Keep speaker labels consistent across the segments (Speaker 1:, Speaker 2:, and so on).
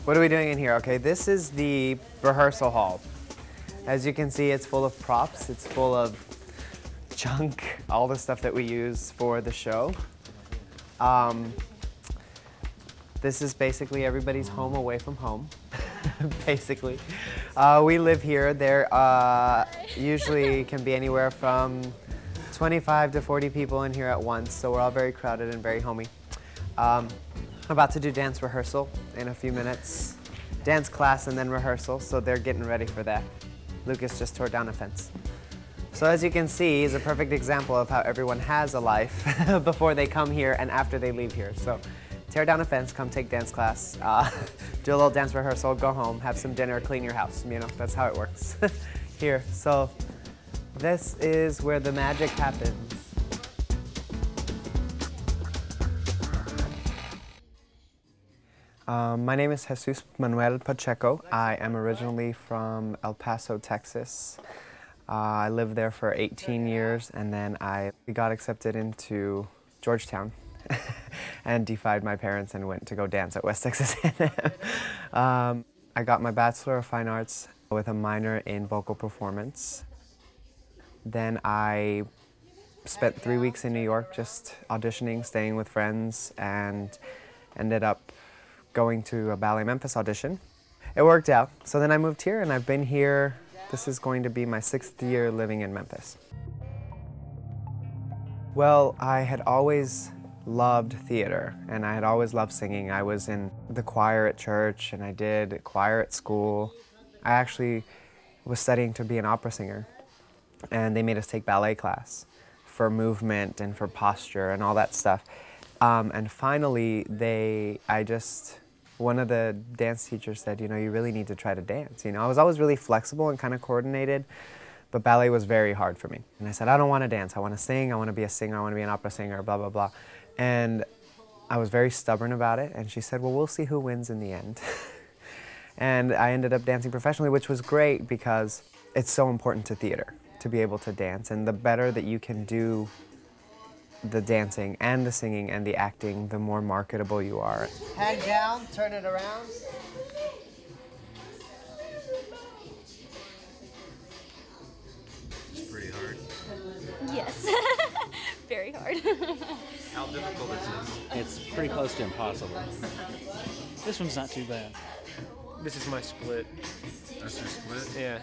Speaker 1: What are we doing in here? Okay, this is the rehearsal hall. As you can see, it's full of props. It's full of junk, all the stuff that we use for the show. This is basically everybody's home away from home, basically. We live here. There usually can be anywhere from 25 to 40 people in here at once, so we're all very crowded and very homey. I'm about to do dance rehearsal in a few minutes. Dance class and then rehearsal, so they're getting ready for that. Lucas just tore down a fence. So as you can see, he's a perfect example of how everyone has a life before they come here and after they leave here. So tear down a fence, come take dance class, do a little dance rehearsal, go home, have some dinner, clean your house. You know, that's how it works here. So this is where the magic happens. My name is Jesus Pancheco. I am originally from El Paso, Texas. I lived there for 18 years, and then I got accepted into Georgetown and defied my parents and went to go dance at West Texas A&M. I got my Bachelor of Fine Arts with a minor in vocal performance. Then I spent 3 weeks in New York just auditioning, staying with friends, and ended up going to a Ballet Memphis audition. It worked out. So then I moved here, and I've been here. This is going to be my 6th year living in Memphis. Well, I had always loved theater, and I had always loved singing. I was in the choir at church, and I did choir at school. I actually was studying to be an opera singer, and they made us take ballet class for movement and for posture and all that stuff. And finally, one of the dance teachers said, you know, you really need to try to dance. You know, I was always really flexible and kind of coordinated, but ballet was very hard for me. And I said, I don't want to dance. I want to sing. I want to be a singer. I want to be an opera singer, blah, blah, blah. And I was very stubborn about it. And she said, well, we'll see who wins in the end. And I ended up dancing professionally, which was great because it's so important to theater to be able to dance. And the better that you can do the dancing and the singing and the acting, the more marketable you are. Hand down, turn it around.
Speaker 2: It's pretty hard.
Speaker 3: Yes, very hard.
Speaker 2: How difficult is this?
Speaker 4: It's pretty close to impossible. This one's not too bad.
Speaker 5: This is my split.
Speaker 2: That's your split?
Speaker 5: Yeah.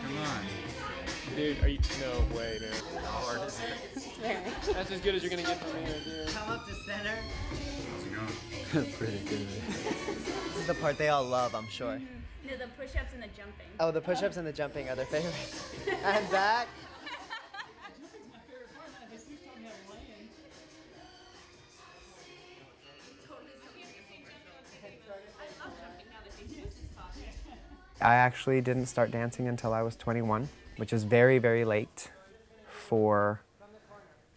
Speaker 2: Come on.
Speaker 5: Dude, are you? No way, man.
Speaker 2: How hard is it?
Speaker 5: That's as good as you're gonna get from me right there.
Speaker 1: Come up to center.
Speaker 2: How's it going?
Speaker 4: Pretty good.
Speaker 1: This is the part they all love, I'm sure.
Speaker 3: No, the push-ups and the jumping.
Speaker 1: Oh, the push-ups and the jumping are their favorite. And back. I actually didn't start dancing until I was 21, which is very, very late for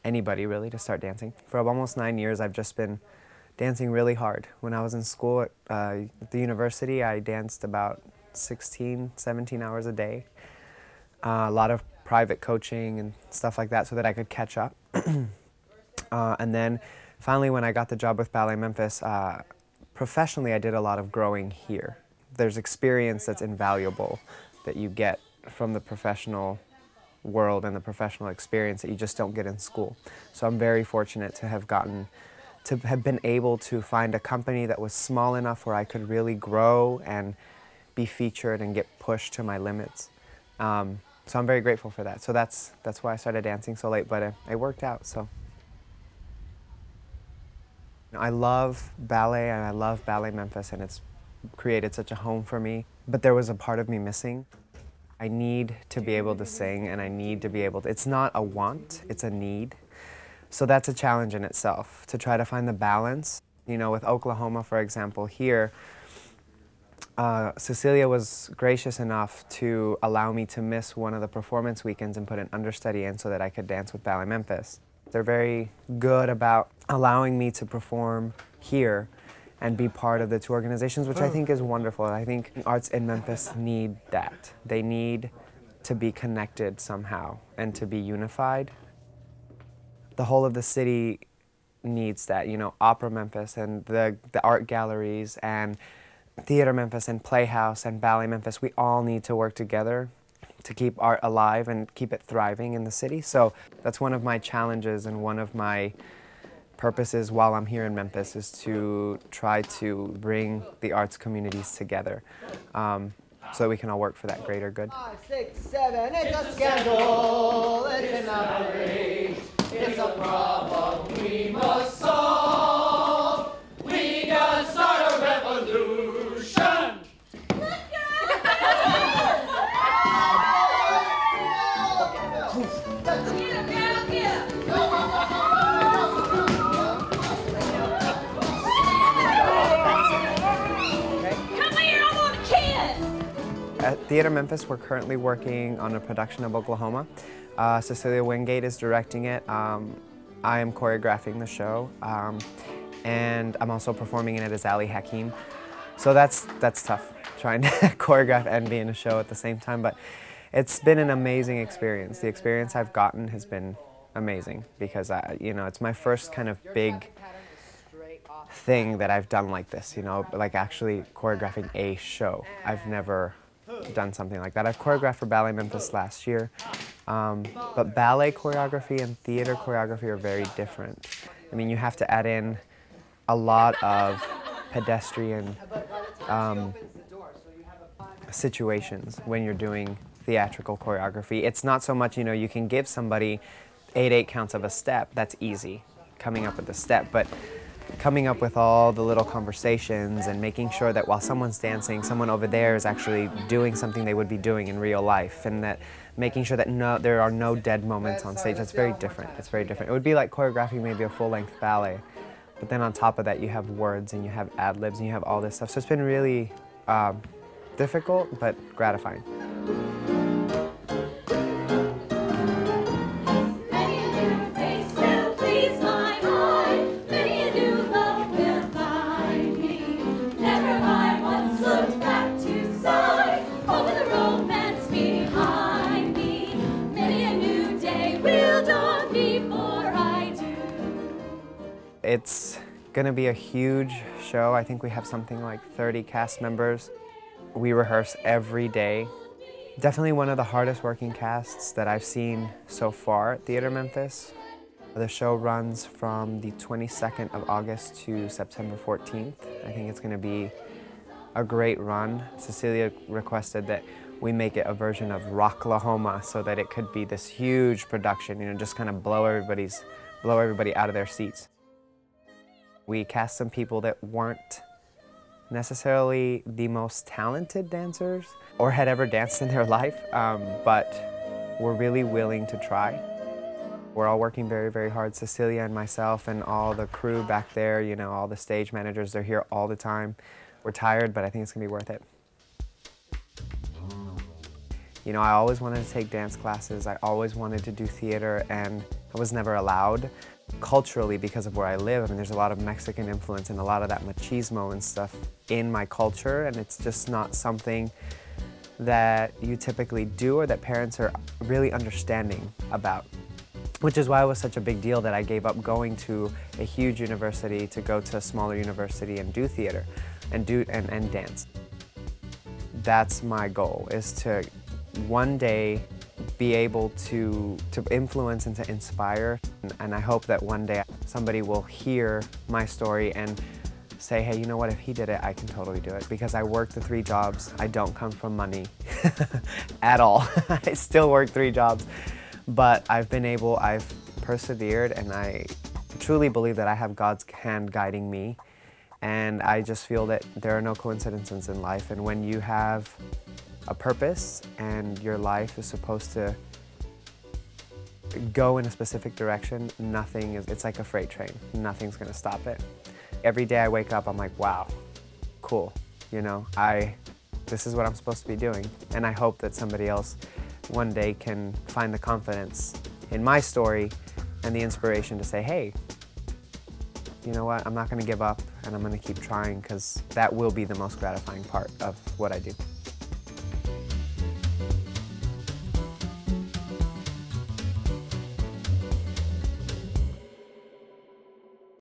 Speaker 1: anybody really to start dancing. For almost 9 years, I've just been dancing really hard. When I was in school at the university, I danced about 16, 17 hours a day. A lot of private coaching and stuff like that so that I could catch up. And then finally when I got the job with Ballet Memphis, professionally I did a lot of growing here. There's experience that's invaluable that you get from the professional world and the professional experience that you just don't get in school. So I'm very fortunate to have been able to find a company that was small enough where I could really grow and be featured and get pushed to my limits. So I'm very grateful for that. So that's why I started dancing so late, but it worked out. So I love ballet and I love Ballet Memphis, and it's created such a home for me. But there was a part of me missing. I need to be able to sing, and I need to be able to, it's not a want, it's a need. So that's a challenge in itself, to try to find the balance. You know, with Oklahoma, for example, here, Cecilia was gracious enough to allow me to miss one of the performance weekends and put an understudy in so that I could dance with Ballet Memphis. They're very good about allowing me to perform here and be part of the two organizations, which I think is wonderful. I think arts in Memphis need that. They need to be connected somehow and to be unified. The whole of the city needs that, you know, Opera Memphis and the art galleries and Theater Memphis and Playhouse and Ballet Memphis, we all need to work together to keep art alive and keep it thriving in the city. So that's one of my challenges and one of my purposes while I'm here in Memphis is to try to bring the arts communities together so we can all work for that greater good.
Speaker 6: 5, 6, 7, it's a scandal, it's an outrage, it's a problem we must solve. We gotta start a revolution.
Speaker 1: At Theater Memphis, we're currently working on a production of Oklahoma. Cecilia Wingate is directing it. I am choreographing the show, and I'm also performing in it as Ali Hakim. So that's tough, trying to choreograph and be in a show at the same time, but it's been an amazing experience. The experience I've gotten has been amazing because, you know, it's my first kind of big thing that I've done like this, you know, like actually choreographing a show. I've never done something like that. I've choreographed for Ballet Memphis last year, but ballet choreography and theater choreography are very different. I mean, you have to add in a lot of pedestrian situations when you're doing theatrical choreography. It's not so much, you know, you can give somebody 8/8 counts of a step, that's easy, coming up with a step, but coming up with all the little conversations and making sure that while someone's dancing, someone over there is actually doing something they would be doing in real life, and that making sure that there are no dead moments on stage. That's very different. It's very different. It would be like choreographing maybe a full-length ballet, but then on top of that you have words and you have ad-libs and you have all this stuff. So it's been really difficult but gratifying. It's going to be a huge show. I think we have something like 30 cast members. We rehearse every day. Definitely one of the hardest working casts that I've seen so far at Theater Memphis. The show runs from the 22nd of August to September 14th. I think it's going to be a great run. Cecilia requested that we make it a version of Rocklahoma so that it could be this huge production, you know, just kind of blow everybody out of their seats. We cast some people that weren't necessarily the most talented dancers or had ever danced in their life, but were really willing to try. We're all working very, very hard. Cecilia and myself and all the crew back there, you know, all the stage managers, they're here all the time. We're tired, but I think it's gonna be worth it. You know, I always wanted to take dance classes. I always wanted to do theater, and I was never allowed. Culturally, because of where I live, I mean, there's a lot of Mexican influence and a lot of that machismo and stuff in my culture, and it's just not something that you typically do or that parents are really understanding about. Which is why it was such a big deal that I gave up going to a huge university to go to a smaller university and do theater and dance. That's my goal, is to one day be able to influence and to inspire. And I hope that one day somebody will hear my story and say, hey, you know what, if he did it, I can totally do it. Because I work the 3 jobs. I don't come from money at all. I still work 3 jobs. But I've persevered, and I truly believe that I have God's hand guiding me. And I just feel that there are no coincidences in life. And when you have a purpose and your life is supposed to go in a specific direction, it's like a freight train. Nothing's gonna stop it. Every day I wake up, I'm like, wow, cool. You know, this is what I'm supposed to be doing. And I hope that somebody else one day can find the confidence in my story and the inspiration to say, hey, you know what, I'm not gonna give up and I'm gonna keep trying, because that will be the most gratifying part of what I do.